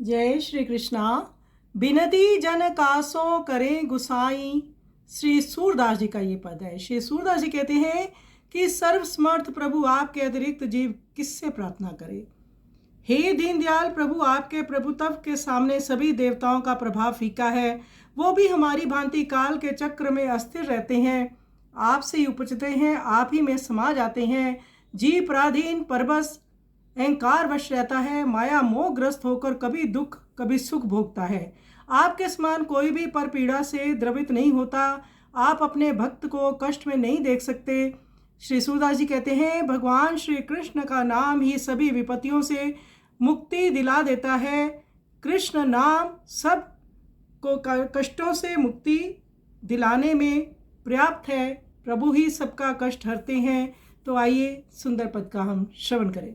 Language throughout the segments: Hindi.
जय श्री कृष्णा। बिनती जन कासों करें गुसाई। श्री सूरदास जी का ये पद है। श्री सूरदास जी कहते हैं कि सर्वसमर्थ प्रभु आपके अतिरिक्त जीव किससे प्रार्थना करे। हे दीनदयाल प्रभु, आपके प्रभुत्व के सामने सभी देवताओं का प्रभाव फीका है। वो भी हमारी भांति काल के चक्र में अस्थिर रहते हैं। आपसे ही उपजते हैं, आप ही में समा जाते हैं। जीव पराधीन परबस अहंकार वश रहता है, माया मोह ग्रस्त होकर कभी दुख कभी सुख भोगता है। आपके समान कोई भी पर पीड़ा से द्रवित नहीं होता। आप अपने भक्त को कष्ट में नहीं देख सकते। श्री सूरदास जी कहते हैं, भगवान श्री कृष्ण का नाम ही सभी विपत्तियों से मुक्ति दिला देता है। कृष्ण नाम सब को कष्टों से मुक्ति दिलाने में पर्याप्त है। प्रभु ही सबका कष्ट हरते हैं। तो आइए सुंदर पद का हम श्रवण करें।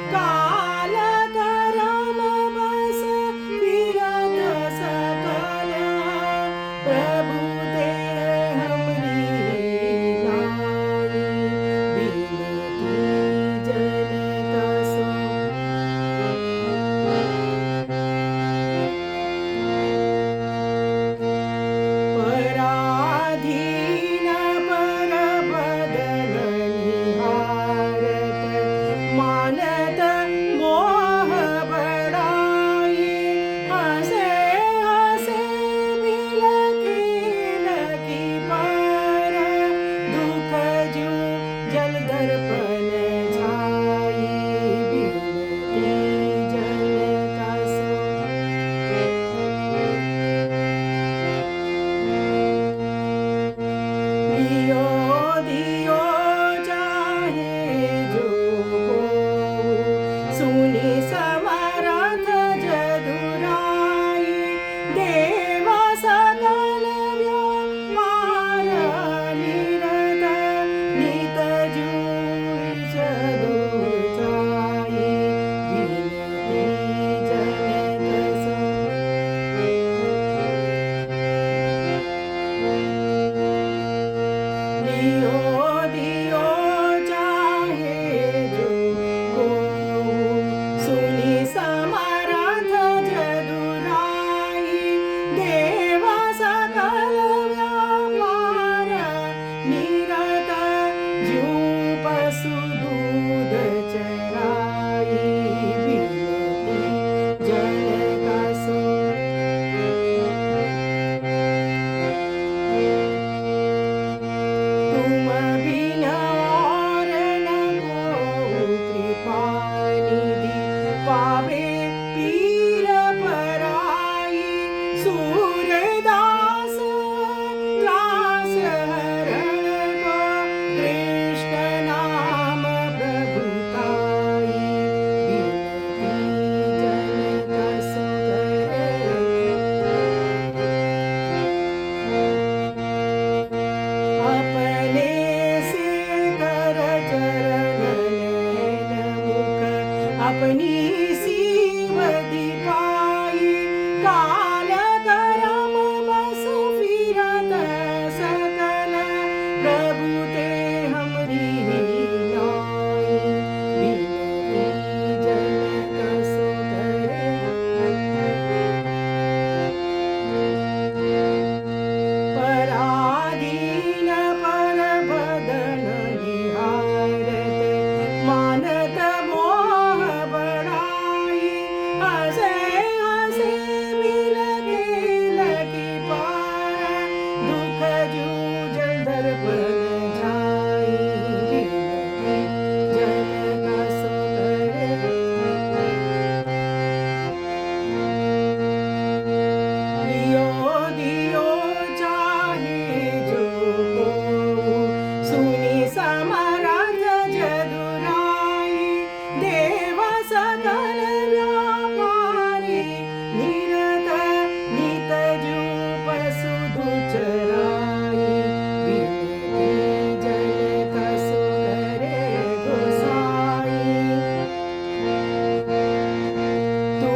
काल कर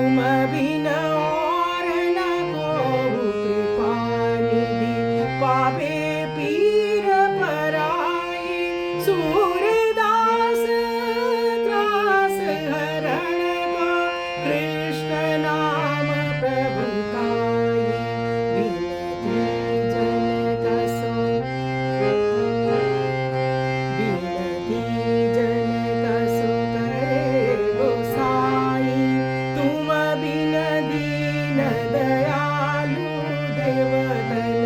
तुम बिन और न कोउ कृपा निधि, पावे पीर पराई। सूरदास त्रास हरण को, कृष्ण नाम प्रभुताई। बिनती जन कसो, बिनती जन कसो करे गोसाई। तुम बिन दीन दयालु, देवतन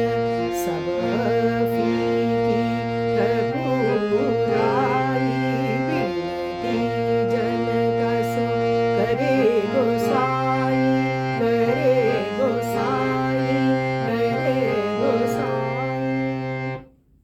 सब फीकी रघुराई। बिनती जन कसो करे